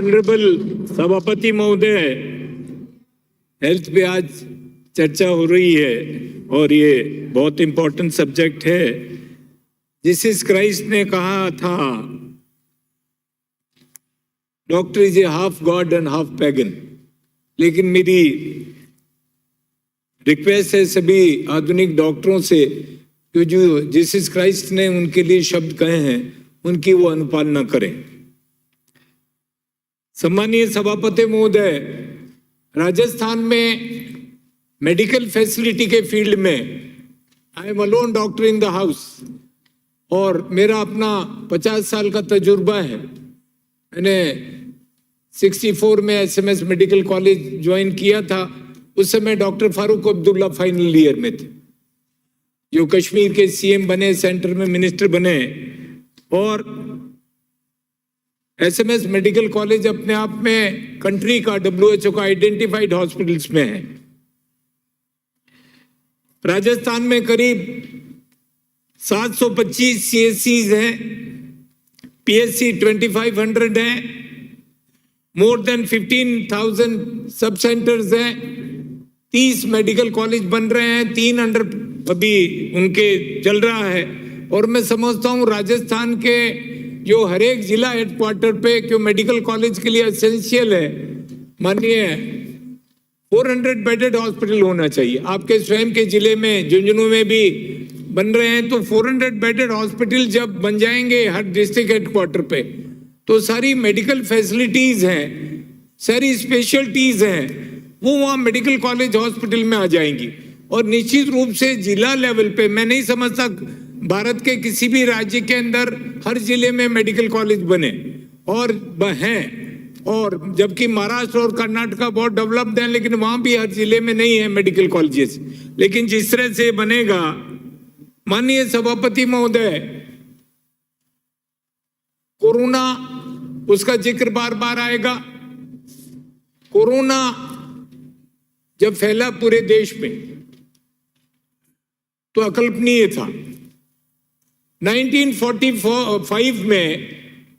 Honourable सभापति महोदय, health पे आज चर्चा हो रही है और ये बहुत इंपॉर्टेंट सब्जेक्ट है। जीसस क्राइस्ट ने कहा था, doctor is a half God and half pagan. लेकिन मेरी रिक्वेस्ट है सभी आधुनिक डॉक्टरों से कि जो जीसस क्राइस्ट ने उनके लिए शब्द कहे हैं उनकी वो अनुपालना करें। सम्मानीय सभापति महोदय, राजस्थान में मेडिकल फैसिलिटी के फील्ड में I am alone doctor in the house और मेरा अपना 50 साल का तजुर्बा है। मैंने 64 में SMS मेडिकल कॉलेज ज्वाइन किया था। उस समय doctor Farooq Abdullah final year में थे, जो कश्मीर के CM बने, सेंटर में मिनिस्टर बने। और SMS मेडिकल कॉलेज अपने आप में कंट्री का, WHO का आइडेंटिफाइड हॉस्पिटल्स में है। राजस्थान में करीब 725 CSCs हैं, PSC 2500 हैं, मोर देन 15,000 सब सेंटर्स हैं, 30 मेडिकल कॉलेज बन रहे हैं, 3 अंडर अभी उनके चल रहा है। और मैं समझता हूँ राजस्थान के जो हर एक जिला हेडक्वार्टर पे क्यों मेडिकल कॉलेज के लिए एसेंशियल है, मानिए 400 बेडेड हॉस्पिटल होना चाहिए। आपके स्वयं के जिले में झुंझुनू में भी बन रहे हैं, तो 400 बेडेड हॉस्पिटल जब बन जाएंगे हर डिस्ट्रिक्ट हेडक्वार्टर पे, तो सारी मेडिकल फैसिलिटीज हैं, सारी स्पेशलिटीज हैं, वो वहाँ मेडिकल कॉलेज हॉस्पिटल में आ जाएंगी। और निश्चित रूप से जिला लेवल पे मैं नहीं समझता भारत के किसी भी राज्य के अंदर हर जिले में मेडिकल कॉलेज बने और हैं, और जबकि महाराष्ट्र और कर्नाटक बहुत डेवलप्ड हैं, लेकिन वहां भी हर जिले में नहीं है मेडिकल कॉलेजेस। लेकिन जिस तरह से बनेगा, माननीय सभापति महोदय, कोरोना उसका जिक्र बार बार आएगा। कोरोना जब फैला पूरे देश में तो अकल्पनीय था। 1945 में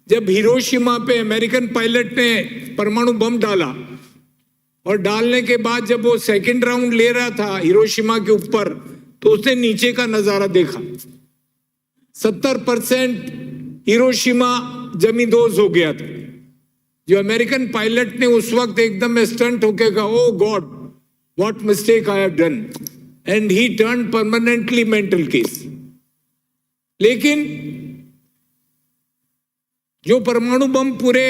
जब हिरोशिमा पे अमेरिकन पायलट ने परमाणु बम डाला और डालने के बाद जब वो सेकंड राउंड ले रहा था हिरोशिमा के ऊपर, तो उसने नीचे का नजारा देखा। 70% हिरोशिमा जमींदोज हो गया था। जो अमेरिकन पायलट ने उस वक्त एकदम स्टंट होके कहा, oh God what mistake I have done, and he turn permanently mental case. लेकिन जो परमाणु बम पूरे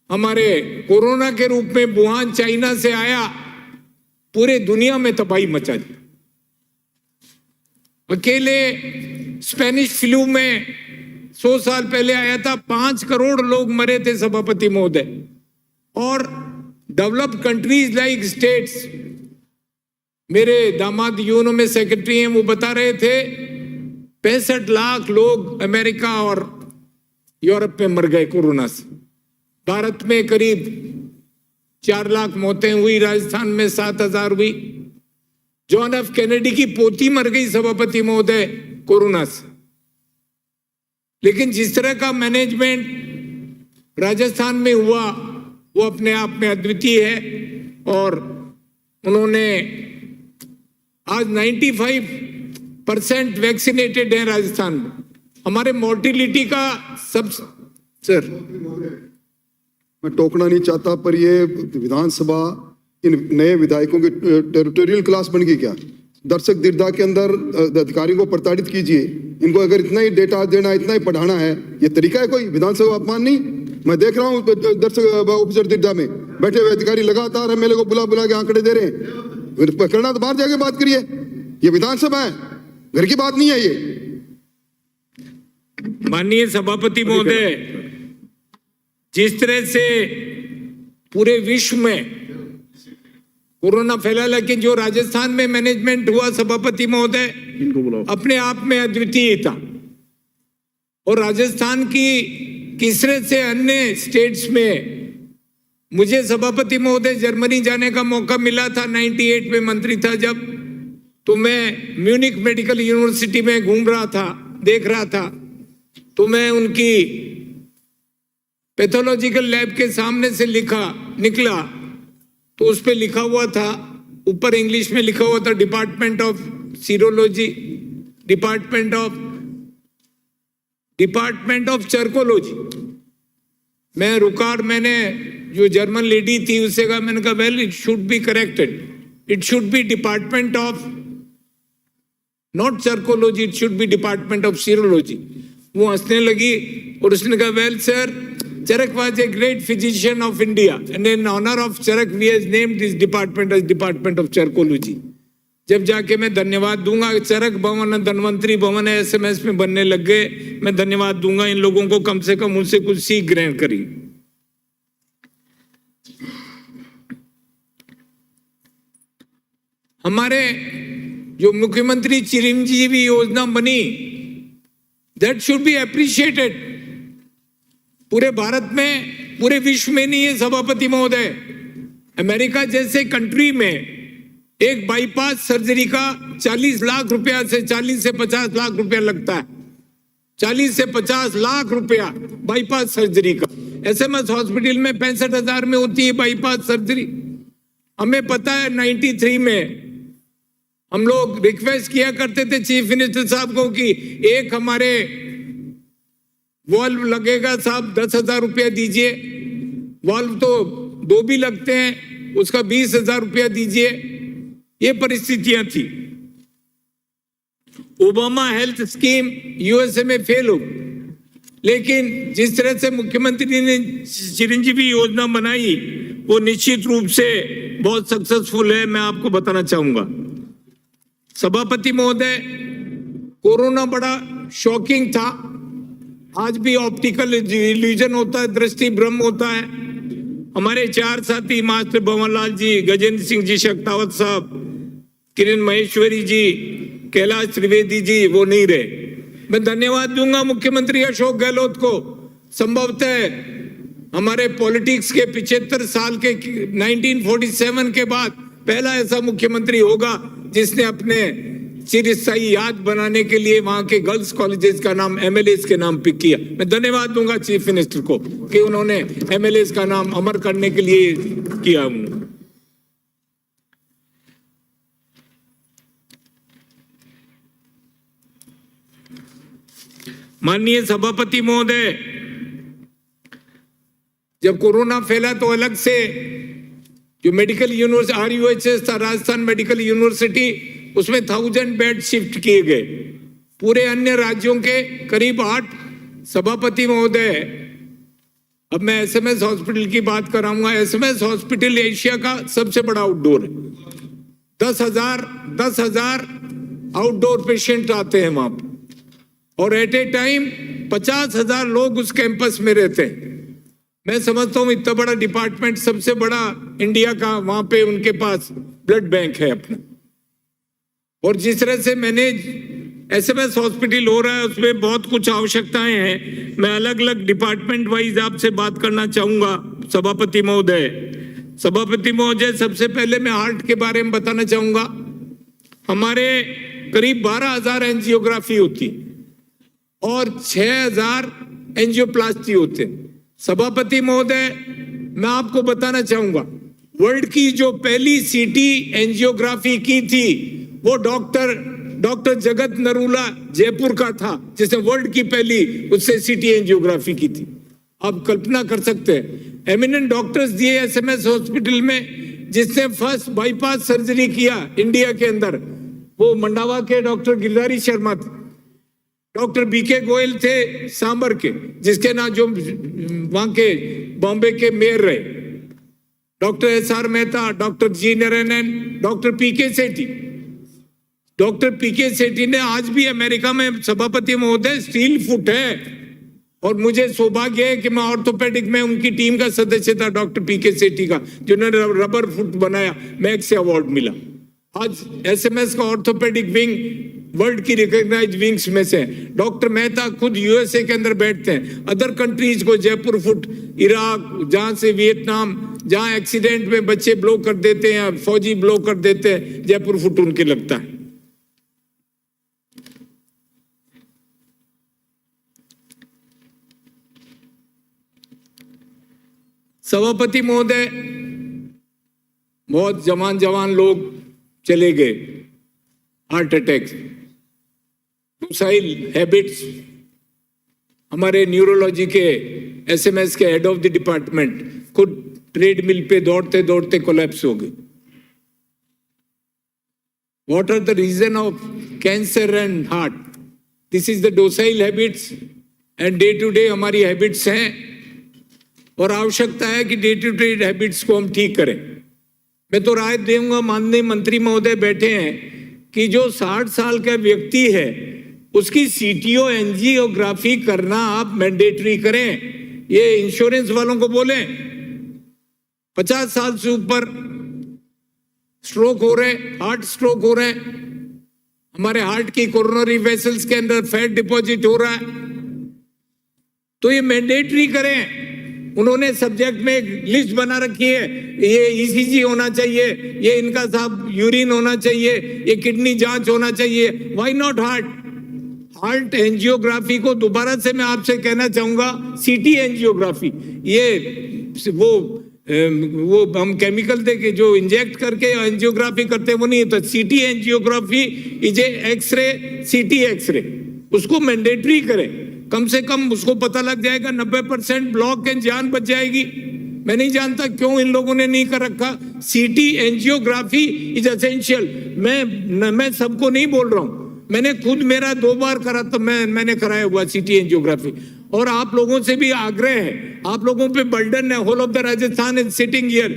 हमारे कोरोना के रूप में वुहान चाइना से आया, पूरे दुनिया में तबाही मचा दी। अकेले स्पेनिश फ्लू में 100 साल पहले आया था, 5 करोड़ लोग मरे थे सभापति महोदय। और डेवलप्ड कंट्रीज लाइक स्टेट्स, मेरे दामाद यूनो में सेक्रेटरी हैं, वो बता रहे थे 65 लाख लोग अमेरिका और यूरोप में मर गए कोरोना से। भारत में करीब 4 लाख मौतें हुई, राजस्थान में 7,000 हुई। जॉन एफ कैनेडी की पोती मर गई सभापति महोदय कोरोना से। लेकिन जिस तरह का मैनेजमेंट राजस्थान में हुआ वो अपने आप में अद्वितीय है। और उन्होंने आज 95% वैक्सीनेटेड है राजस्थान में। हमारे मोर्टिलिटी का सब सर, मैं टोकना नहीं चाहता, पर ये विधानसभा इन नए विधायकों की टेरिटोरियल क्लास बन गई क्या? दर्शक दीर्घा के अंदर अधिकारियों को प्रताड़ित कीजिए। इनको अगर इतना ही डेटा देना, इतना ही पढ़ाना है, ये तरीका है कोई विधानसभा अपमान नहीं? मैं देख रहा हूँ दर्शक ऑफिसर दीर्घा में बैठे हुए अधिकारी लगातार MLA को बुला बुला के आंकड़े दे रहे हैं। करना तो बाहर जाके बात करिए, ये विधानसभा है, घर की बात नहीं है ये। माननीय सभापति महोदय, जिस तरह से पूरे विश्व में कोरोना फैला, लेकिन जो राजस्थान में मैनेजमेंट हुआ सभापति महोदय अपने आप में अद्वितीय था। और राजस्थान की किस तरह से अन्य स्टेट्स में, मुझे सभापति महोदय जर्मनी जाने का मौका मिला था, 98 में मंत्री था जब, तो मैं म्यूनिक मेडिकल यूनिवर्सिटी में घूम रहा था, देख रहा था, तो मैं उनकी पैथोलॉजिकल लैब के सामने से निकला तो उस पे लिखा हुआ था, ऊपर इंग्लिश में लिखा हुआ था department of serology, department of charkology. मैं रुका और मैंने जो जर्मन लेडी थी उससे कहा, मैंने कहा well it should be corrected, it should be department of not charkology, it should be department of serology. वो हंसने लगी और उसने कहा well sir, Charak was a great physician of India and in honor of Charak we has named this department as Department of Charcology। जब जाके मैं धन्यवाद दूंगा, चरक भवन धनवंतरी भवन SMS में बनने लग गए, मैं धन्यवाद दूंगा इन लोगों को, कम से कम उनसे कुछ सीख ग्रहण करी। हमारे जो मुख्यमंत्री चिरंजीवी योजना बनी, दैट शुड बी अप्रिशिएटेड। पूरे भारत में, पूरे विश्व में नहीं है सभापति महोदय। अमेरिका जैसे कंट्री में एक बाईपास सर्जरी का 40 लाख रुपया से 40 से 50 लाख रुपया लगता है। 40 से 50 लाख रुपया बाईपास सर्जरी का। SMS हॉस्पिटल में 65,000 में होती है बाईपास सर्जरी। हमें पता है 93 में हम लोग रिक्वेस्ट किया करते थे चीफ मिनिस्टर साहब को कि एक हमारे वॉल्व लगेगा साहब, 10,000 रुपया दीजिए। वॉल्व तो 2 भी लगते हैं, उसका 20,000 रुपया दीजिए। ये परिस्थितियां थी। ओबामा हेल्थ स्कीम USA में फेल हो, लेकिन जिस तरह से मुख्यमंत्री ने चिरंजीवी योजना बनाई वो निश्चित रूप से बहुत सक्सेसफुल है, मैं आपको बताना चाहूंगा। सभापति महोदय, कोरोना बड़ा शॉकिंग था। आज भी ऑप्टिकल इल्यूजन होता है, दृष्टि भ्रम होता है। हमारे 4 साथी मास्टर भंवरलाल जी, गजेंद्र सिंह जी शेखावत साहब, किरण महेश्वरी जी, कैलाश त्रिवेदी जी, वो नहीं रहे। मैं धन्यवाद दूंगा मुख्यमंत्री अशोक गहलोत को। संभवतः हमारे पॉलिटिक्स के 75 साल के 1947 के बाद पहला ऐसा मुख्यमंत्री होगा जिसने अपने चिरस्थायी याद बनाने के लिए वहां के गर्ल्स कॉलेजेस का नाम MLAs के नाम पिक किया। मैं धन्यवाद दूंगा चीफ मिनिस्टर को कि उन्होंने MLAs का नाम अमर करने के लिए किया। माननीय सभापति महोदय, जब कोरोना फैला तो अलग से जो मेडिकल यूनिवर्सिटी RUHS था, राजस्थान मेडिकल यूनिवर्सिटी, उसमें 1000 बेड शिफ्ट किए गए। पूरे अन्य राज्यों के करीब 8। सभापति महोदय, अब मैं SMS हॉस्पिटल की बात कराऊंगा। SMS हॉस्पिटल एशिया का सबसे बड़ा आउटडोर है। 10,000 आउटडोर पेशेंट आते हैं वहां पर, और एट ए टाइम 50,000 लोग उस कैंपस में रहते हैं। मैं समझता हूं इतना बड़ा डिपार्टमेंट, सबसे बड़ा इंडिया का, वहां पे उनके पास ब्लड बैंक है अपना। और जिस तरह से मैनेज SMS हॉस्पिटल हो रहा है उसमें बहुत कुछ आवश्यकताएं हैं। मैं अलग अलग डिपार्टमेंट वाइज आपसे बात करना चाहूंगा सभापति महोदय। सभापति महोदय, सबसे पहले मैं हार्ट के बारे में बताना चाहूंगा। हमारे करीब 12,000 एंजियोग्राफी होती और 6,000 एंजियोप्लास्टी होते। सभापति महोदय, मैं आपको बताना चाहूंगा, वर्ल्ड की जो पहली CT एंजियोग्राफी की थी वो डॉक्टर जगत नरूला जयपुर का था, जिसने वर्ल्ड की पहली उससे CT एंजियोग्राफी की थी। आप कल्पना कर सकते हैं, एमिनेंट डॉक्टर्स दिए SMS हॉस्पिटल में। जिसने फर्स्ट बाईपास सर्जरी किया इंडिया के अंदर, वो मंडावा के डॉक्टर गिरधारी शर्मा थे। डॉक्टर BK गोयल थे सांबर के, जिसके ना जो वहां के बॉम्बे के मेयर रहे। Doctor SR Mehta, doctor G Narayanan, doctor PK सेठी। डॉक्टर PK सेठी ने आज भी अमेरिका में सभापति महोदय स्टील फुट है, और मुझे सौभाग्य है कि मैं ऑर्थोपेडिक में उनकी टीम का सदस्य था, डॉक्टर PK सेठी का, जिन्होंने रबर फुट बनाया, मैक से अवार्ड मिला। आज SMS का ऑर्थोपेडिक विंग वर्ल्ड की रिकॉग्नाइज्ड विंग्स में से। डॉक्टर मेहता खुद USA के अंदर बैठते हैं। अदर कंट्रीज को जयपुर फुट, इराक, जहां से वियतनाम, जहां एक्सीडेंट में बच्चे ब्लो कर देते हैं, फौजी ब्लो कर देते हैं, जयपुर फुट उनके लगता है। सभापति महोदय, बहुत जवान लोग चले गए हार्ट अटैक। सुसाइड हैबिट्स, हमारे न्यूरोलॉजी के एसएमएस के हेड ऑफ द डिपार्टमेंट खुद ट्रेडमिल पे दौड़ते दौड़ते कोलैप्स हो गए। What are the reason of cancer and heart? This is the docile habits and day to day हमारी हैबिट्स हैं और आवश्यकता है कि डे टू डे हैबिट्स को हम ठीक करें। मैं तो राय दूंगा, माननीय मंत्री महोदय बैठे हैं, कि जो 60 साल का व्यक्ति है उसकी सीटीओ एंजियोग्राफी करना आप मैंडेटरी करें। ये इंश्योरेंस वालों को बोलें, 50 साल से ऊपर स्ट्रोक हो रहे, हार्ट स्ट्रोक हो रहे, हमारे हार्ट की कोरोनरी वेसल्स के अंदर फैट डिपॉजिट हो रहा है, तो ये मैंडेटरी करें। उन्होंने सब्जेक्ट में एक लिस्ट बना रखी है, ये ईसीजी होना चाहिए, ये इनका साहब यूरिन होना चाहिए, ये किडनी जांच होना चाहिए। व्हाई नॉट हार्ट एंजियोग्राफी को दोबारा से मैं आपसे कहना चाहूंगा, सीटी एंजियोग्राफी, ये वो हम केमिकल देके जो इंजेक्ट करके एंजियोग्राफी करते हैं वो नहीं, तो सीटी एंजियोग्राफी इज एक्सरे, सीटी एक्सरे, उसको मैंडेटरी करें। कम से कम उसको पता लग जाएगा, 90% ब्लॉक के जान बच जाएगी। मैं नहीं जानता क्यों इन लोगों ने नहीं कर रखा। CT angiography is essential. मैं सबको नहीं बोल रहा हूं, मैंने खुद मेरा 2 बार करा, तो मैंने कराया हुआ सीटी एंजियोग्राफी। और आप लोगों से भी आग्रह है, आप लोगों पे बर्डन है, whole of the Rajasthan is sitting here,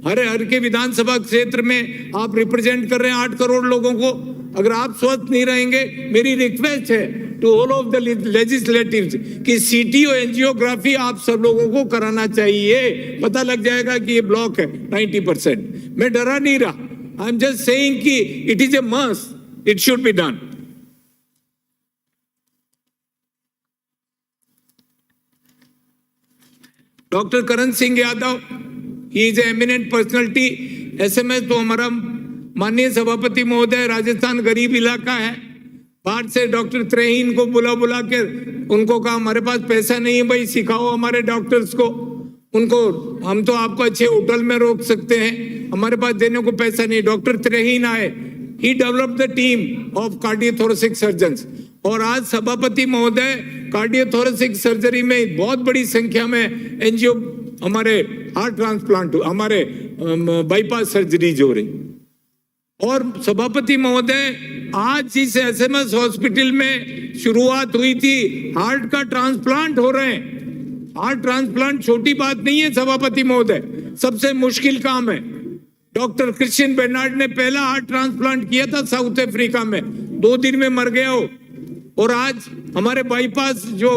हर के विधानसभा क्षेत्र में आप रिप्रेजेंट कर रहे हैं 8 करोड़ लोगों को। अगर आप स्वस्थ नहीं रहेंगे, मेरी रिक्वेस्ट है टू ऑल ऑफ द लेजिस्लेटिव्स कि सीटी और एंजियोग्राफी आप सब लोगों को कराना चाहिए। पता लग जाएगा कि ये ब्लॉक है 90%। मैं डरा नहीं रहा, आई एम जस्ट सेइंग कि it is a must, it should be done. Doctor Karan Singh Yadav, he is eminent personality. SMS तो हमारा माननीय सभापति महोदय, राजस्थान गरीब इलाका है, बाहर से डॉक्टर त्रेहीन को बुला के उनको कहा हमारे पास पैसा नहीं है भाई, सिखाओ हमारे डॉक्टर्स को। उनको हम तो आपको अच्छे होटल में रोक सकते हैं, हमारे पास देने को पैसा नहीं। डॉक्टर त्रेहीन आए, he developed the team of cardiothoracic surgeons, और आज सभापति महोदय कार्डियोथोरेसिक सर्जरी में बहुत बड़ी संख्या में एनजीओ, हमारे हार्ट ट्रांसप्लांट, हमारे बाईपास सर्जरीज हो रही। और सभापति महोदय, आज इस एसएमएस हॉस्पिटल में शुरुआत हुई थी, हार्ट का ट्रांसप्लांट हो रहे हैं। हार्ट ट्रांसप्लांट छोटी बात नहीं है सभापति महोदय, सबसे मुश्किल काम है। डॉक्टर क्रिश्चियन बेर्नार्ड ने पहला हार्ट ट्रांसप्लांट किया था साउथ अफ्रीका में, 2 दिन में मर गया हो। और आज हमारे बाईपास जो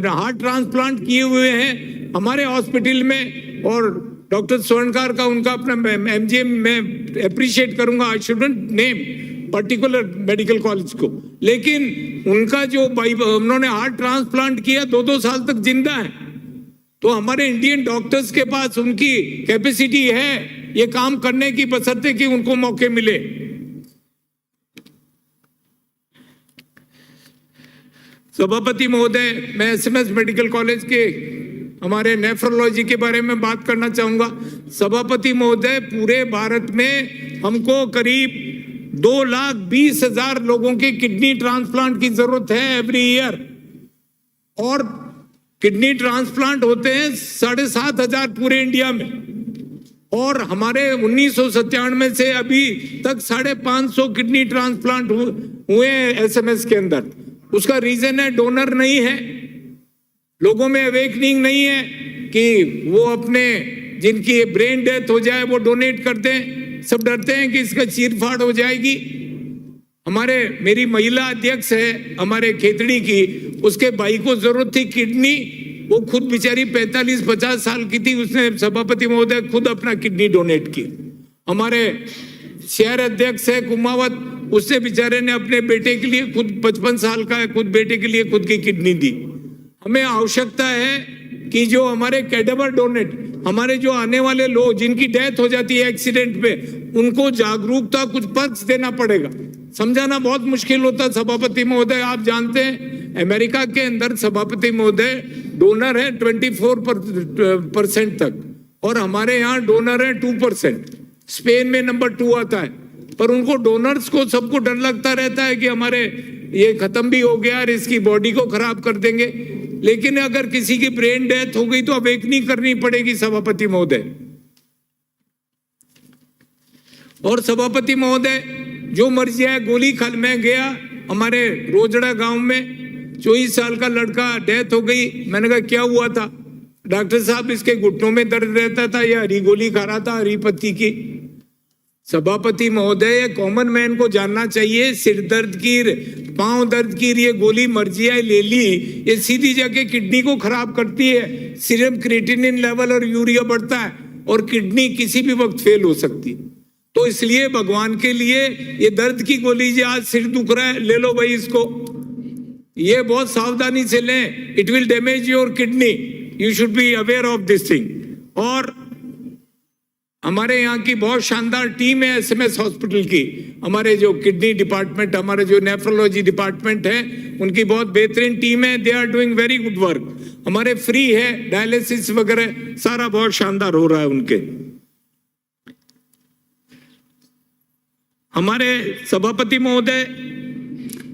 हार्ट ट्रांसप्लांट किए हुए हैं हमारे हॉस्पिटल में, और डॉक्टर स्वर्णकार का उनका अपना एमजीएम में अप्रिशिएट करूंगा, I shouldn't name particular medical college को, लेकिन उनका जो उन्होंने हार्ट ट्रांसप्लांट किया 2-2 साल तक जिंदा है। तो हमारे इंडियन डॉक्टर्स के पास उनकी कैपेसिटी है ये काम करने की, बशर्ते कि उनको मौके मिले। सभापति महोदय, मैं एसएमएस मेडिकल कॉलेज के हमारे नेफ्रोलॉजी के बारे में बात करना चाहूंगा। सभापति महोदय, पूरे भारत में हमको करीब 2,20,000 लोगों के किडनी ट्रांसप्लांट की जरूरत है एवरी ईयर, और किडनी ट्रांसप्लांट होते हैं 7,500 पूरे इंडिया में। और हमारे 1997 से अभी तक 550 किडनी ट्रांसप्लांट हुए हैं एसएमएस के अंदर। उसका रीजन है डोनर नहीं है, लोगों में अवेकनिंग नहीं है कि वो अपने जिनकी ब्रेन डेथ हो जाए वो डोनेट करते हैं, सब डरते हैं कि इसका चीरफाड़ हो जाएगी। मेरी महिला अध्यक्ष है हमारे खेतड़ी की, उसके भाई को जरूरत थी किडनी, वो खुद बेचारी 45-50 साल की थी, उसने सभापति महोदय खुद अपना किडनी डोनेट की। हमारे शहर अध्यक्ष है कुमावत, उसने बेचारे ने अपने बेटे के लिए, खुद 55 साल का है, खुद बेटे के लिए खुद की किडनी दी। हमें आवश्यकता है कि जो हमारे कैडेवर डोनेट, हमारे जो आने वाले लोग जिनकी डेथ हो जाती है एक्सीडेंट पे, उनको जागरूकता, कुछ पर्क्स देना पड़ेगा। समझाना बहुत मुश्किल होता है सभापति महोदय, आप जानते हैं अमेरिका के अंदर सभापति महोदय डोनर है 24% तक, और हमारे यहाँ डोनर है 2%, स्पेन में नंबर 2 आता है, पर उनको डोनर्स को सबको डर लगता रहता है कि हमारे ये खत्म भी हो गया और इसकी बॉडी को खराब कर देंगे। लेकिन अगर किसी की ब्रेन डेथ हो गई तो अवेकनिंग करनी पड़ेगी सभापति महोदय। और सभापति महोदय, जो मर्जी है गोली खा, मैं गया हमारे रोजड़ा गांव में 24 साल का लड़का डेथ हो गई। मैंने कहा क्या हुआ था? डॉक्टर साहब इसके घुटनों में दर्द रहता था, या हरी गोली खा रहा था, हरी पत्ती की। सभापति महोदय, कॉमन मैन को जानना चाहिए, सिर दर्द की, पांव दर्द की ये गोली मर्जिया ले ली, ये सीधी जाके किडनी को खराब करती है। सीरम क्रिएटिनिन लेवल और यूरिया बढ़ता है और किडनी किसी भी वक्त फेल हो सकती है। तो इसलिए भगवान के लिए ये दर्द की गोली, जो आज सिर दुख रहा है, ले लो भाई इसको, ये बहुत सावधानी से लें, it will damage your kidney, you should be aware of this thing. और हमारे यहाँ की बहुत शानदार टीम है एसएमएस हॉस्पिटल की, हमारे जो किडनी डिपार्टमेंट, हमारे जो नेफ्रोलॉजी डिपार्टमेंट है, उनकी बहुत बेहतरीन टीम है, they are doing very good work. हमारे फ्री है डायलिसिस वगैरह, सारा बहुत शानदार हो रहा है उनके। हमारे सभापति महोदय,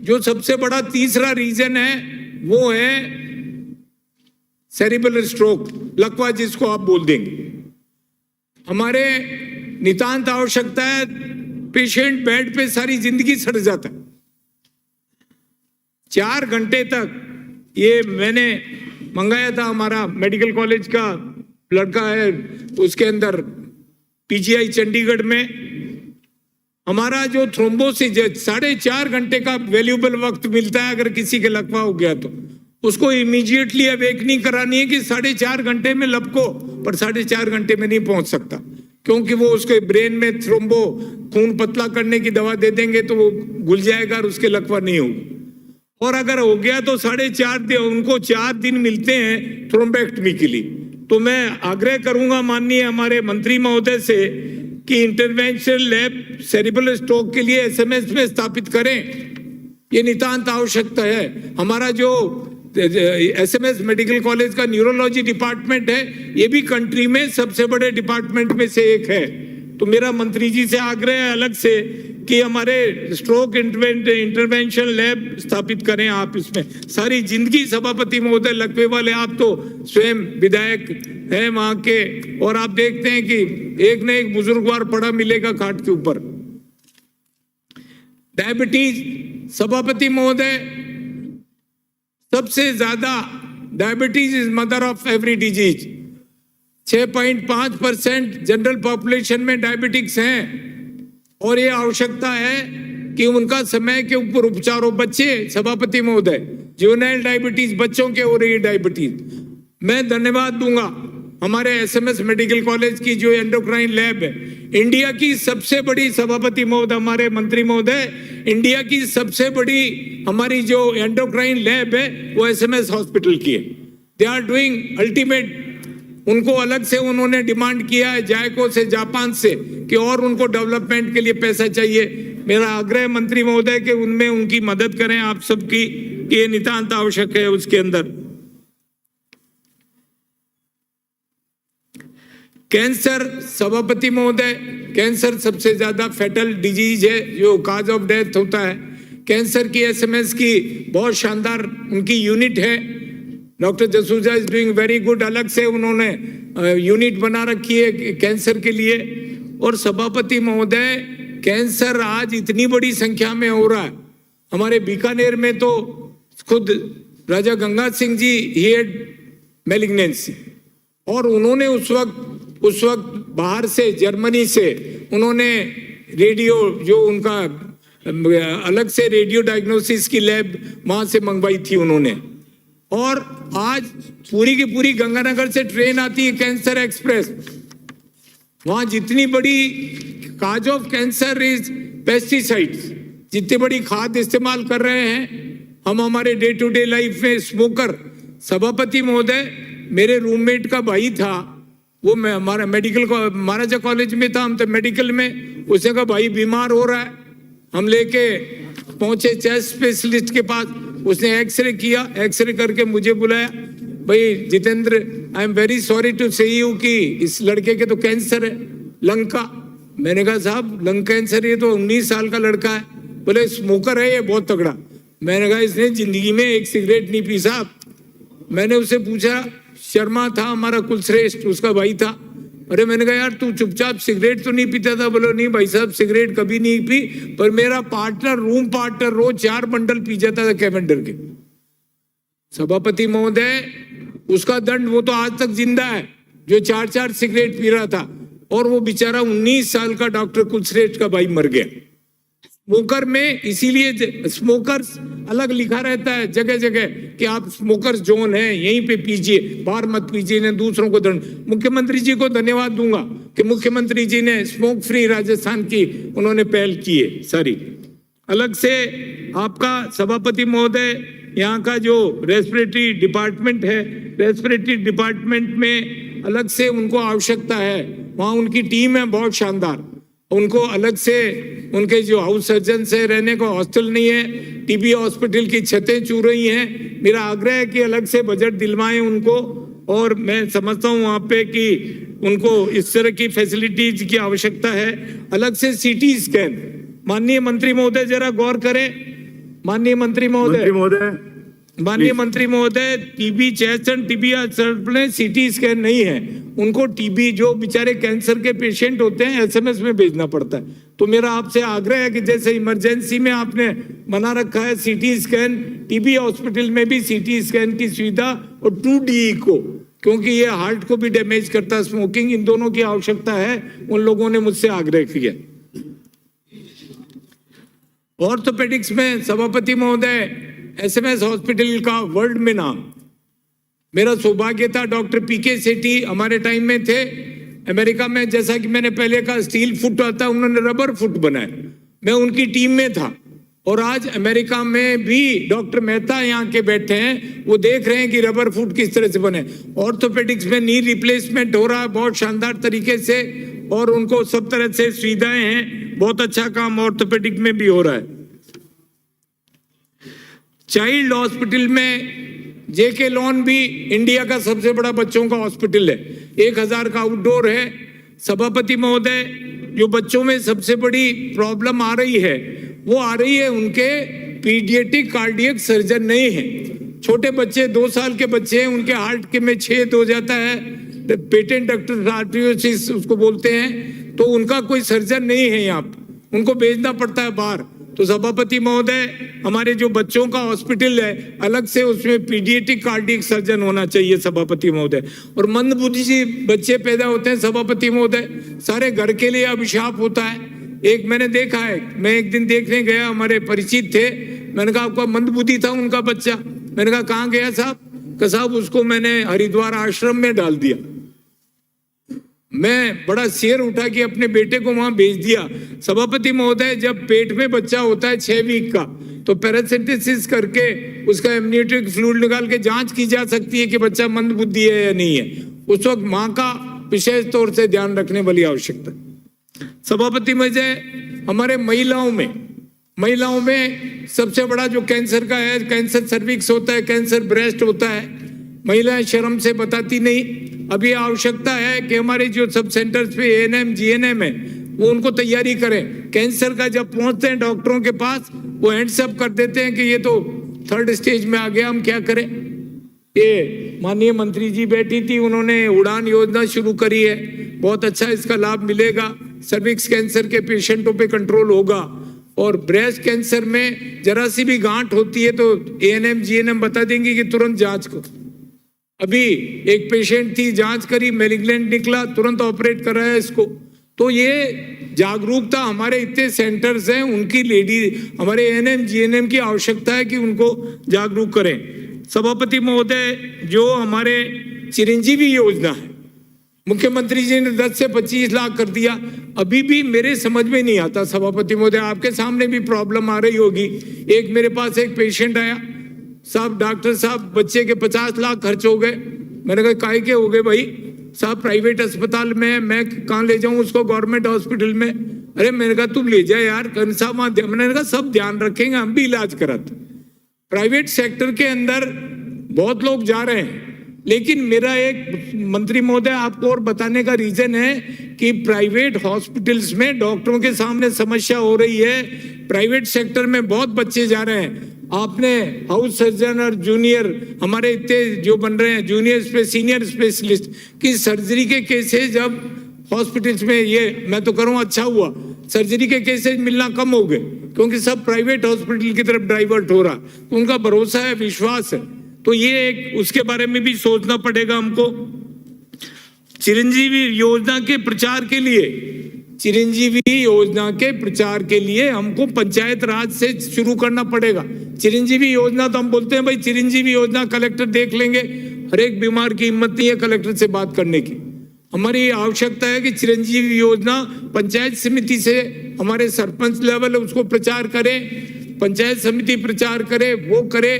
जो सबसे बड़ा तीसरा रीजन है वो है सेरिब्रल स्ट्रोक, लकवा जिसको आप बोल देंगे। हमारे नितांत आवश्यकता है, पेशेंट बेड पे सारी जिंदगी सड़ जाता है। 4 घंटे तक ये मैंने मंगाया था, हमारा मेडिकल कॉलेज का लड़का है, उसके अंदर पीजीआई चंडीगढ़ में हमारा जो थ्रोम्बोसिस 4.5 घंटे का वैल्यूएबल वक्त मिलता है। अगर किसी के लकवा हो गया तो उसको इमीडिएटली अवेकनिंग करानी है कि 4.5 घंटे में लपको, पर 4.5 घंटे में नहीं पहुंच सकता, क्योंकि वो उसके ब्रेन में थ्रोम्बो खून पतला करने की दवा दे देंगे तो वो घुल जाएगा और उसके लकवा नहीं होगा। और अगर हो गया तो 4.5 दिन, उनको 4 दिन मिलते हैं थ्रोम्बेक्टमी के लिए। तो मैं आग्रह करूंगा माननीय हमारे मंत्री महोदय से कि इंटरवेंशन लैब सेरिब्रल स्ट्रोक के लिए एसएमएस में स्थापित करें, ये नितांत आवश्यकता है। हमारा जो एसएमएस मेडिकल कॉलेज का न्यूरोलॉजी डिपार्टमेंट है, ये भी कंट्री में सबसे बड़े डिपार्टमेंट में से एक है। तो मेरा मंत्री जी से आग्रह है अलग से कि हमारे स्ट्रोक इंटरवेंशन लैब स्थापित करें आप इसमें। सारी जिंदगी सभापति महोदय लकवे वाले, आप तो स्वयं विधायक हैं वहां के, और आप देखते हैं कि एक न एक बुजुर्गवार पड़ा मिलेगा खाट के ऊपर। डायबिटीज, सभापति महोदय, सबसे ज्यादा diabetes is mother of every disease. 6.5% general population में डायबिटिक्स हैं, और ये आवश्यकता है कि उनका समय के ऊपर उपचार हो। बच्चे, सभापति महोदय, जुवेनाइल डायबिटीज, बच्चों के हो रही है डायबिटीज। मैं धन्यवाद दूंगा हमारे एसएमएस मेडिकल कॉलेज की जो एंडोक्राइन लैब है, इंडिया की सबसे बड़ी, सभापति महोदय, हमारे मंत्री महोदय, इंडिया की सबसे बड़ी हमारी जो एंडोक्राइन लैब है वो एसएमएस हॉस्पिटल की है। They are doing ultimate. उनको अलग से उन्होंने डिमांड किया है जायको से, जापान से, कि और उनको डेवलपमेंट के लिए पैसा चाहिए। मेरा आग्रह मंत्री महोदय के उनमें उनकी मदद करें आप सबकी, ये नितांत आवश्यक है उसके अंदर। कैंसर, सभापति महोदय, कैंसर सबसे ज्यादा फैटल डिजीज है, जो काज ऑफ डेथ होता है। कैंसर की एसएमएस की बहुत शानदार उनकी यूनिट है। Doctor Jasuja is doing very good, अलग से उन्होंने यूनिट बना रखी है कैंसर के लिए। और सभापति महोदय, कैंसर आज इतनी बड़ी संख्या में हो रहा है। हमारे बीकानेर में तो खुद राजा Ganga Singh ji he had malignancy, और उन्होंने उस वक्त बाहर से, जर्मनी से उन्होंने रेडियो, जो उनका अलग से रेडियो डायग्नोसिस की लैब वहां से मंगवाई थी उन्होंने। और आज पूरी की पूरी गंगानगर से ट्रेन आती है, कैंसर एक्सप्रेस। वहां जितनी बड़ी cause of cancer is pesticides, जितनी बड़ी खाद इस्तेमाल कर रहे हैं हम हमारे डे टू डे लाइफ में। स्मोकर, सभापति महोदय, मेरे रूममेट का भाई था, वो मैं हमारा मेडिकल महाराजा कॉलेज में था, हम तो मेडिकल में, उसने कहा भाई बीमार हो रहा है। हम लेके पहुंचे चेस्ट स्पेशलिस्ट के पास, उसने एक्सरे किया, एक्सरे करके मुझे बुलाया, भाई Jitendra I am very sorry to say you कि इस लड़के के तो कैंसर है लंग का। मैंने कहा साहब लंग कैंसर ये तो 19 साल का लड़का है। बोले स्मोकर है ये बहुत तगड़ा। मैंने कहा इसने जिंदगी में एक सिगरेट नहीं पी साहब। मैंने उससे पूछा, शर्मा था हमारा कुलश्रेष्ठ, उसका भाई था। अरे मैंने कहा यार तू चुपचाप सिगरेट तो नहीं पीता था? बोलो नहीं भाई साहब सिगरेट कभी नहीं पी, पर मेरा पार्टनर रूम पार्टनर रोज 4 बंडल पी जाता था कैवेंडर के। सभापति महोदय उसका दंड, वो तो आज तक जिंदा है जो 4-4 सिगरेट पी रहा था, और वो बेचारा 19 साल का डॉक्टर कुलश्रेष्ठ का भाई मर गया स्मोकर में। इसीलिए स्मोकर्स अलग लिखा रहता है जगह जगह कि आप स्मोकर्स जोन है, यहीं पे पीजिए, बाहर मत पीजिए, ने दूसरों को दंड। मुख्यमंत्री जी को धन्यवाद दूंगा कि मुख्यमंत्री जी ने स्मोक फ्री राजस्थान की उन्होंने पहल की है सारी। अलग से आपका सभापति महोदय यहाँ का जो रेस्पिरेटरी डिपार्टमेंट है, रेस्पिरेटरी डिपार्टमेंट में अलग से उनको आवश्यकता है, वहाँ उनकी टीम है बहुत शानदार। उनको अलग से उनके जो हाउस सर्जन से रहने को हॉस्टल नहीं है, टीबी हॉस्पिटल की छतें चू रही हैं। मेरा आग्रह है कि अलग से बजट दिलवाएं उनको, और मैं समझता हूँ वहाँ पे कि उनको इस तरह की फैसिलिटीज की आवश्यकता है। अलग से सीटी स्कैन, माननीय मंत्री महोदय जरा गौर करें। माननीय मंत्री महोदय, माननीय मंत्री महोदय, टीबी चेस्ट एंड टीबी में सीटी स्कैन नहीं है। उनको टीबी जो बेचारे कैंसर के पेशेंट होते हैं एसएमएस में भेजना पड़ता है। तो मेरा आपसे आग्रह है कि जैसे इमरजेंसी में आपने बना रखा है सीटी स्कैन, टीबी हॉस्पिटल में भी सीटी स्कैन की सुविधा, और 2DE को, क्योंकि ये हार्ट को भी डैमेज करता है स्मोकिंग, इन दोनों की आवश्यकता है। उन लोगों ने मुझसे आग्रह किया। ऑर्थोपेडिक्स में सभापति महोदय एसएमएस हॉस्पिटल का वर्ल्ड में नाम, मेरा सौभाग्य था। डॉक्टर पीके सेठी हमारे टाइम में थे अमेरिका में, जैसा कि मैंने पहले कहा स्टील फुट आता, उन्होंने रबर फुट बनाया, मैं उनकी टीम में था। और आज अमेरिका में भी डॉक्टर मेहता यहाँ के बैठे हैं, वो देख रहे हैं कि रबर फुट किस तरह से बने। ऑर्थोपेडिक्स में नी रिप्लेसमेंट हो रहा है बहुत शानदार तरीके से, और उनको सब तरह से सुविधाएं हैं। बहुत अच्छा काम ऑर्थोपेडिक में भी हो रहा है। चाइल्ड हॉस्पिटल में जेके लॉन भी इंडिया का सबसे बड़ा बच्चों का हॉस्पिटल है, 1000 का आउटडोर है। सभापति महोदय, जो बच्चों में सबसे बड़ी प्रॉब्लम आ रही है, वो आ रही है उनके पीडियाट्रिक कार्डियक सर्जन नहीं है। छोटे बच्चे 2 साल के बच्चे हैं, उनके हार्ट के में छेद हो जाता है, पेटेंट डक्टर आर्टरियोसिस उसको बोलते हैं, तो उनका कोई सर्जन नहीं है यहाँ, उनको भेजना पड़ता है बाहर। तो सभापति महोदय, हमारे जो बच्चों का हॉस्पिटल है अलग से उसमें पीडियाट्रिक कार्डियक सर्जन होना चाहिए सभापति महोदय। और मंदबुद्धि बच्चे पैदा होते हैं सभापति महोदय, सारे घर के लिए अभिशाप होता है। एक मैंने देखा है, मैं एक दिन देखने गया, हमारे परिचित थे, मैंने कहा आपका मंदबुद्धि था उनका बच्चा। मैंने कहा कहाँ गया साहब? कहा साहब उसको मैंने हरिद्वार आश्रम में डाल दिया। मैं बड़ा शेर उठा के अपने बेटे को वहां भेज दिया। सभापति महोदय, जब पेट में बच्चा होता है 6 वीक का, तो पैरासिटिस करके उसका एमनियोटिक फ्लूइड निकाल के जांच की जा सकती है कि बच्चा मंदबुद्धि है या नहीं है। उस वक्त माँ का विशेष तौर से ध्यान रखने वाली आवश्यकता। सभापति महोदय, हमारे महिलाओं में सबसे बड़ा जो कैंसर का है, कैंसर सर्विक्स होता है, कैंसर ब्रेस्ट होता है। महिलाएं शर्म से बताती नहीं। अभी आवश्यकता है कि हमारे जो सब सेंटर्स पे एएनएम जीएनएम है, वो उनको तैयारी करें। कैंसर का जब पहुंचते हैं डॉक्टरों के पास, वो हैंड्स अप कर देते हैं कि ये तो 3rd स्टेज में आ गया, हम क्या करें। ये माननीय मंत्री जी बैठी थी, उन्होंने उड़ान योजना शुरू करी है, बहुत अच्छा इसका लाभ मिलेगा। सर्विक्स कैंसर के पेशेंटों पे कंट्रोल होगा। और ब्रेस्ट कैंसर में जरा सी भी गांठ होती है तो एएनएम जीएनएम बता देंगे कि तुरंत जांच को। अभी एक पेशेंट थी, जांच करी, मैलिग्नेंट निकला, तुरंत ऑपरेट कराया इसको। तो ये जागरूकता, हमारे इतने सेंटर्स हैं, उनकी हमारे एएनएम जीएनएम की आवश्यकता है कि उनको जागरूक करें। सभापति महोदय, जो हमारे चिरंजीवी योजना है, मुख्यमंत्री जी ने 10 से 25 लाख कर दिया। अभी भी मेरे समझ में नहीं आता सभापति महोदय, आपके सामने भी प्रॉब्लम आ रही होगी। एक मेरे पास एक पेशेंट आया, साहब डॉक्टर साहब बच्चे के 50 लाख खर्च हो गए। मैंने कहा काहे के हो गए भाई? साहब प्राइवेट अस्पताल में, मैं कहाँ ले जाऊं उसको, गवर्नमेंट हॉस्पिटल में। अरे मैंने कहा तुम ले जाए यार, साहब मैंने कहा सब ध्यान रखेंगे, हम भी इलाज कराते। प्राइवेट सेक्टर के अंदर बहुत लोग जा रहे हैं, लेकिन मेरा एक मंत्री महोदय आपको और बताने का रीजन है कि प्राइवेट हॉस्पिटल्स में डॉक्टरों के सामने समस्या हो रही है। प्राइवेट सेक्टर में बहुत बच्चे जा रहे हैं। आपने हाउस सर्जन और जूनियर हमारे इतने जो बन रहे हैं जूनियर सीनियर स्पेशलिस्ट की सर्जरी के केसेस जब हॉस्पिटल्स में, ये मैं तो करूँ अच्छा हुआ, सर्जरी के केसेस मिलना कम हो गए क्योंकि सब प्राइवेट हॉस्पिटल की तरफ डाइवर्ट हो रहा। तो उनका भरोसा है, विश्वास है। तो ये एक उसके बारे में भी सोचना पड़ेगा हमको। चिरंजीवी योजना के प्रचार के लिए, चिरंजीवी योजना के प्रचार के लिए हमको पंचायत राज से शुरू करना पड़ेगा। चिरंजीवी योजना तो हम बोलते हैं भाई चिरंजीवी योजना कलेक्टर देख लेंगे, हर एक बीमार की हिम्मत नहीं है कलेक्टर से बात करने की। हमारी आवश्यकता है कि चिरंजीवी योजना पंचायत समिति से, हमारे सरपंच लेवल उसको प्रचार करे, पंचायत समिति प्रचार करे, वो करे,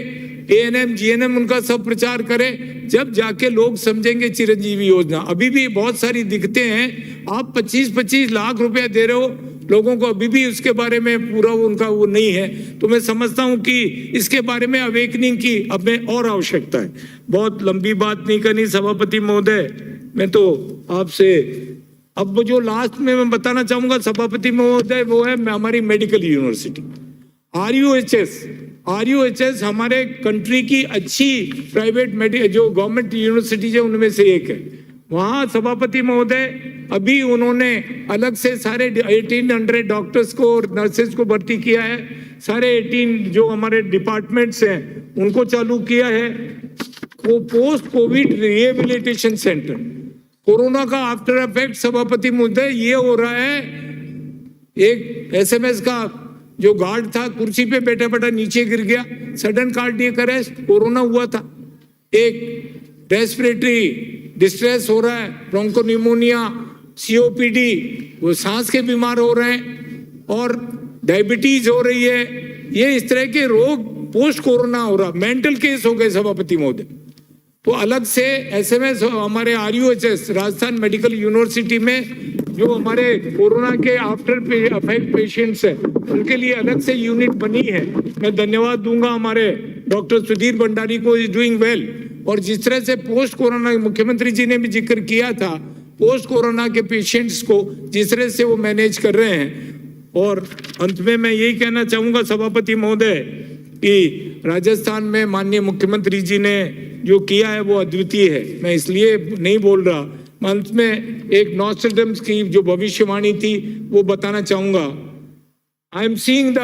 एएनएम जीएनएम उनका सब प्रचार करे, जब जाके लोग समझेंगे चिरंजीवी योजना। अभी भी बहुत सारी दिक्कतें हैं। आप 25-25 लाख रुपए दे रहे हो लोगों को, अभी भी उसके बारे में पूरा उनका वो नहीं है। तो मैं समझता हूं कि इसके बारे में अवेकनिंग की अब में और आवश्यकता है। बहुत लंबी बात नहीं करनी सभापति महोदय, मैं तो आपसे अब वो जो लास्ट में मैं बताना चाहूंगा सभापति महोदय, वो है हमारी मेडिकल यूनिवर्सिटी आरयूएचएस हमारे कंट्री की अच्छी प्राइवेट जो गवर्नमेंट यूनिवर्सिटीज है उनमें से एक है। वहाँ सभापति महोदय अभी उन्होंने अलग से सारे 1800 डॉक्टर्स को और नर्सेज को भर्ती किया है। सारे 18 जो हमारे डिपार्टमेंट्स हैं उनको चालू किया है। Post Covid rehabilitation centre, corona का आफ्टर इफेक्ट सभापति महोदय ये हो रहा है, एक एसएमएस का जो गार्ड था कुर्सी पे बैठा बैठा नीचे गिर गया, सडन कार्डियक अरेस्ट, कोरोना हुआ था। एक रेस्पिरेटरी डिस्ट्रेस हो रहा है, ब्रोंकोनिमोनिया, सीओपीडी, वो सांस के बीमार हो रहे हैं, और डायबिटीज हो रही है। ये इस तरह के रोग पोस्ट कोरोना हो रहा, मेंटल केस हो गए सभापति महोदय। तो अलग से एसएमएस हमारे आरयूएचएस राजस्थान मेडिकल यूनिवर्सिटी में जो हमारे कोरोना के आफ्टर इफेक्ट पेशेंट्स हैं उनके लिए अलग से यूनिट बनी है। मैं धन्यवाद दूंगा हमारे डॉक्टर सुधीर भंडारी को, इज डूइंग वेल। और जिस तरह से पोस्ट कोरोना, मुख्यमंत्री जी ने भी जिक्र किया था, पोस्ट कोरोना के पेशेंट्स को जिस तरह से वो मैनेज कर रहे हैं। और अंत में मैं यही कहना चाहूंगा सभापति महोदय कि राजस्थान में माननीय मुख्यमंत्री जी ने जो किया है वो अद्वितीय है। मैं इसलिए नहीं बोल रहा, अंत में एक नॉस्ट्रेडम्स की जो भविष्यवाणी थी वो बताना चाहूंगा। I am seeing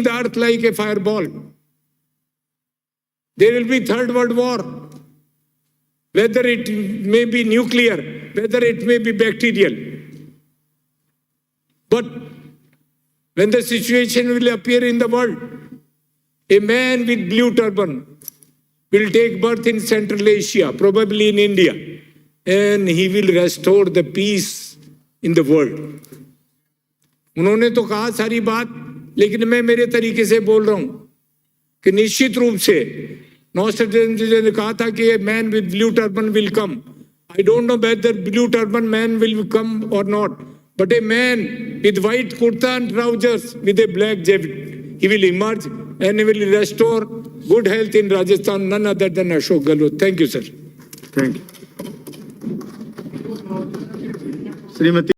the earth like a fireball. There will be third world war, whether it may be nuclear, whether it may be bacterial, but when the situation will appear in the world, a man with blue turban will take birth in Central Asia, probably in India, and he will restore the peace in the world. उन्होंने तो कहा सारी बात, लेकिन मैं मेरे तरीके से बोल रहा हूं कि निश्चित रूप से नॉस्ट्रेडमस जी ने कहा था कि a man with blue turban will come. I don't know whether blue turban man will come or not. But a man with white kurta and trousers with a black jacket, he will emerge and he will restore good health in Rajasthan, none other than Ashok Gehlot. Thank you, sir. Thank you. Shrimati